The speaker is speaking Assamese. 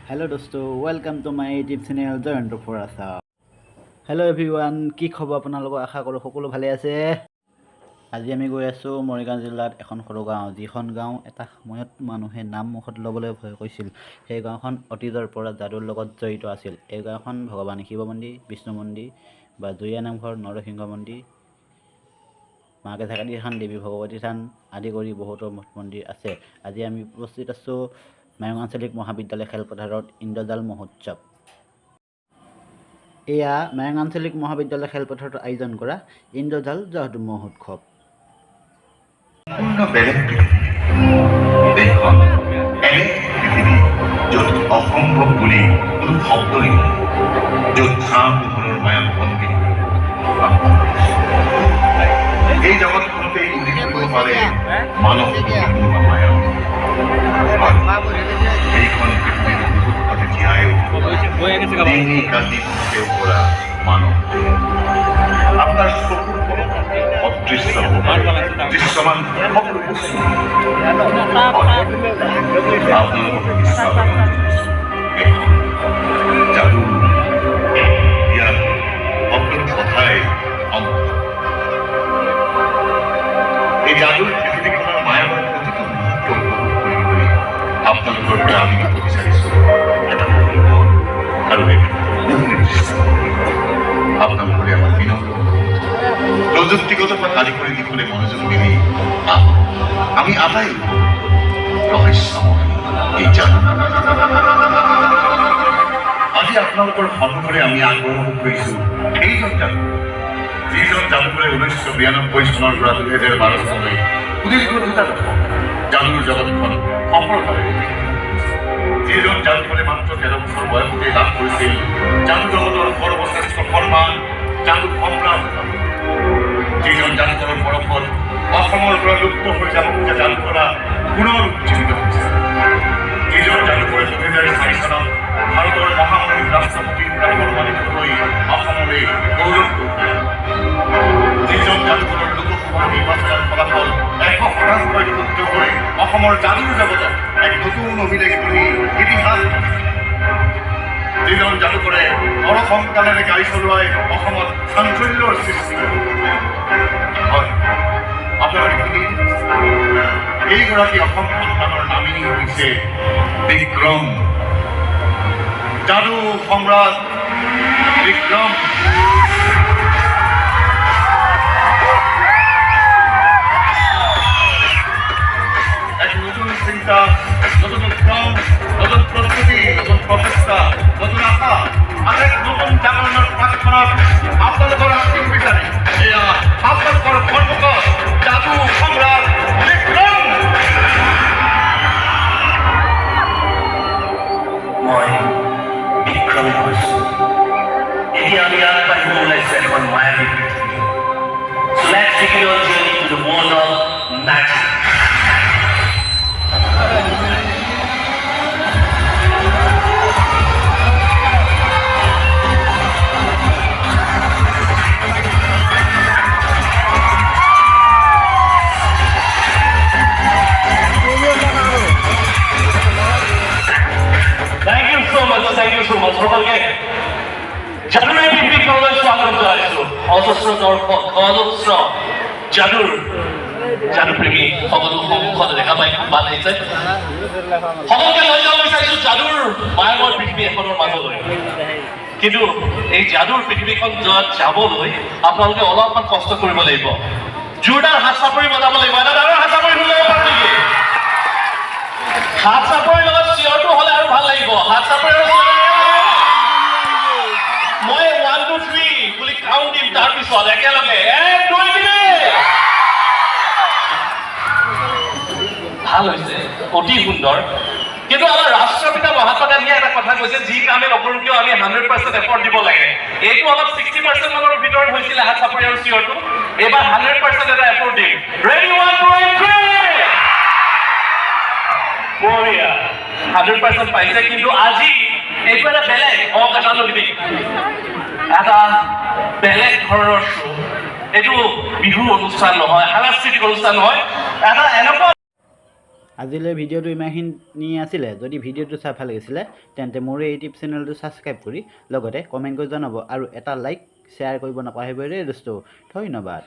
हेलो दोस्तों welcome to my YouTube channel Jayanta ফুৰাছা। হেল্ল' এভৰিৱান, কি খবৰ আপোনালোকৰ? আশা কৰোঁ সকলো ভালে আছে। আজি আমি গৈ আছোঁ মৰিগাঁও জিলাত এখন সৰু গাঁও, যিখন গাঁও এটা সময়ত মানুহে নাম মুখত ল'বলৈ ভয় কৰিছিল। সেই গাঁওখন অতীতৰ পৰা যাদুৰ লগত জড়িত আছিল। এই গাঁওখন ভগৱান শিৱ মন্দিৰ, বিষ্ণু মন্দিৰ বা জুৰীয়া নামঘৰ, নৰসিংহ মন্দিৰ, মা কেথাকাটি থান, দেৱী ভগৱতী থান আদি কৰি বহুতো মঠ মন্দিৰ আছে। আজি আমি উপস্থিত আছোঁ মায়ং আঞ্চলিক মহাবিদ্যালয় খেলপথাৰত ইন্দ্ৰজাল মহোৎসৱ। এয়া মায়ং আঞ্চলিক মহাবিদ্যালয় খেলপথাৰত আয়োজন কৰা ইন্দ্ৰজাল যাদু মহোৎসৱ। অসম্ভৱ বুলি কোনো শব্দই নাই, য'ত চাহ পোহৰৰ মায়াত বন্দী এই জগতখনতে উল্লেখ কৰিব পাৰে মানৱ মায়া। এইখন পৃথিৱীৰ বহুত কথা জীয়াই দিনে কান্দি ফুটেও পৰা মানৱ আপোনাৰ চকুৰ অদৃশ্য দৃশ্যমান সকলো বস্তু আপোনালোকৰ বিশ্বাস এখন যাদু ইয়াত সকলো কথাই এই যাদুৰ পৃথিৱীখনৰ মায়াৰ প্ৰতিটো মুহূৰ্ত উপভোগ কৰিবলৈ আপোনালোকৰ পৰা আমি দিব বিচাৰিছোঁ এটা মন আৰু আপোনালোকৰে আমাৰ বিনম্ৰ প্ৰযুক্তিগত পৰা আদি কৰি দিবলৈ মনোযোগ দিলি আমি আটাই ৰহস্যময় এই যাদু। আজি আপোনালোকৰ সন্মুখৰে আমি আগবঢ়াব খুজিছোঁ এইজন যাদু, যিজন যাদুকৰে 1992 চনৰ পৰা 2012 চনলৈ সুদীৰ্ঘ দুটা দশক যাদুৰ জগতখন সফলতাৰে যিজন যাদুকৰে মাত্ৰ 13 বছৰ বয়সতে লাভ কৰিছিল যাদু জগতৰ সৰ্বশ্ৰেষ্ঠ সন্মান যাদু সম্ৰাট, যিজন যাদুকৰৰ বৰফত অসমৰ পৰা লুপ্ত হৈ যাব খোজা যাদুকৰা পুনৰ উজ্জীৱিত হৈছে, যিজন যাদুকৰে 2004 চনত ভাৰতৰ মহামহিম ৰাষ্ট্ৰপতিৰ প্ৰাক্তন মালিকলৈ অসমলৈ গৌৰৱ কৰিছিল, যিজন যাদুকৰৰ লোকসভা নিৰ্বাচনৰ ফলাফল 100% যুক্ত হৈ অসমৰ যাদুৰ জগতত এক নতুন অভিলেখ কৰি ইতিহাস, যিজন যাদুকৰে নৰসংকালেৰে গাড়ী চলোৱাই অসমত চাঞ্চল্যৰ সৃষ্টি কৰে। হয়, আপোনালোকে এইগৰাকী অসম সন্তানৰ নামেই হৈছে বিক্ৰম, যাদু সম্ৰাট বিক্ৰম। এক নতুন চিন্তা, নতুন উদ্যম, নতুন প্রস্তুতি, নতুন প্রচেষ্টা, নতুন আশা আর এক নতুন জাগরণের প্রাক্ষণত আপনাদের আত্মীয় বিচারে এয়া আপনাদের কর্মকর যাদু সম্রাট বিক্রম। মই বিক্ৰমে কৈছোঁ, এতিয়া আমি আগবাঢ়িব ওলাইছোঁ এখন মায়াবী পৃথিৱী। So let's begin our journey to the world of magic. Thank you so much. সকলকে যাদুৰ এই পৃথিৱীখনলৈ স্বাগতম জনাইছোঁ। অজস্ৰ দৰ্শক, অজস্ৰ যাদুপ্ৰেমী সকলো সন্মুখত দেখা পাই খুব ভাল লাগিছে। সকলোকে লৈ যাব বিচাৰিছোঁ যাদুৰ মায়াময় পৃথিৱী এখনৰ মাজলৈ। কিন্তু এই যাদুৰ পৃথিৱীখন যাবলৈ আপোনালোকে অলপমান কষ্ট কৰিব লাগিব, জোৰদাৰ হাত চাপৰি বজাব লাগিব। এটা ডাঙৰ হাত চাপৰি লৈ যাব পাৰে নেকি? হাত চাপৰিৰ লগত চিঞৰটো হ'লে আৰু ভাল লাগিব। হাত চাপৰি মই 1 2 3 বুলি কাউণ্ট দিম, তাৰপিছত একেলগে 1 2 3। ভাল হৈছে, অতি সুন্দৰ। কিন্তু আমাৰ ৰাষ্ট্ৰপিতা মহাত্মা গান্ধীয়ে এটা কথা কৈছে, যি কামে নকৰোঁ কিয় আমি 100% এফৰ্ট দিব লাগে। এইটো অলপ 60% মানৰ ভিতৰত হৈছিলে হাত চাপৰি আৰু চিঞৰটো, এইবাৰ 100% এটা এফৰ্ট দিম। ৰেডি 1 2 3। বঢ়িয়া, 100% পাইছে। কিন্তু আজি এইটো এটা বেলেগ অগতানুগতিক, এটা বেলেগ ধৰণৰ শ্ব'। এইটো বিহু অনুষ্ঠান নহয়, সাংস্কৃতিক অনুষ্ঠান নহয়, এটা এনেকুৱা আজিলৈ ভিডিঅ'টো ইমানখিনি আছিলে। যদি ভিডিঅ'টো চাই ভাল লাগিছিলে তেন্তে মোৰ এই ইউটিউব চেনেলটো ছাবস্ক্ৰাইব কৰি লগতে কমেণ্ট কৰি জনাব আৰু এটা লাইক শ্বেয়াৰ কৰিব নাপাহৰিব দেই দোস্ত। ধন্যবাদ।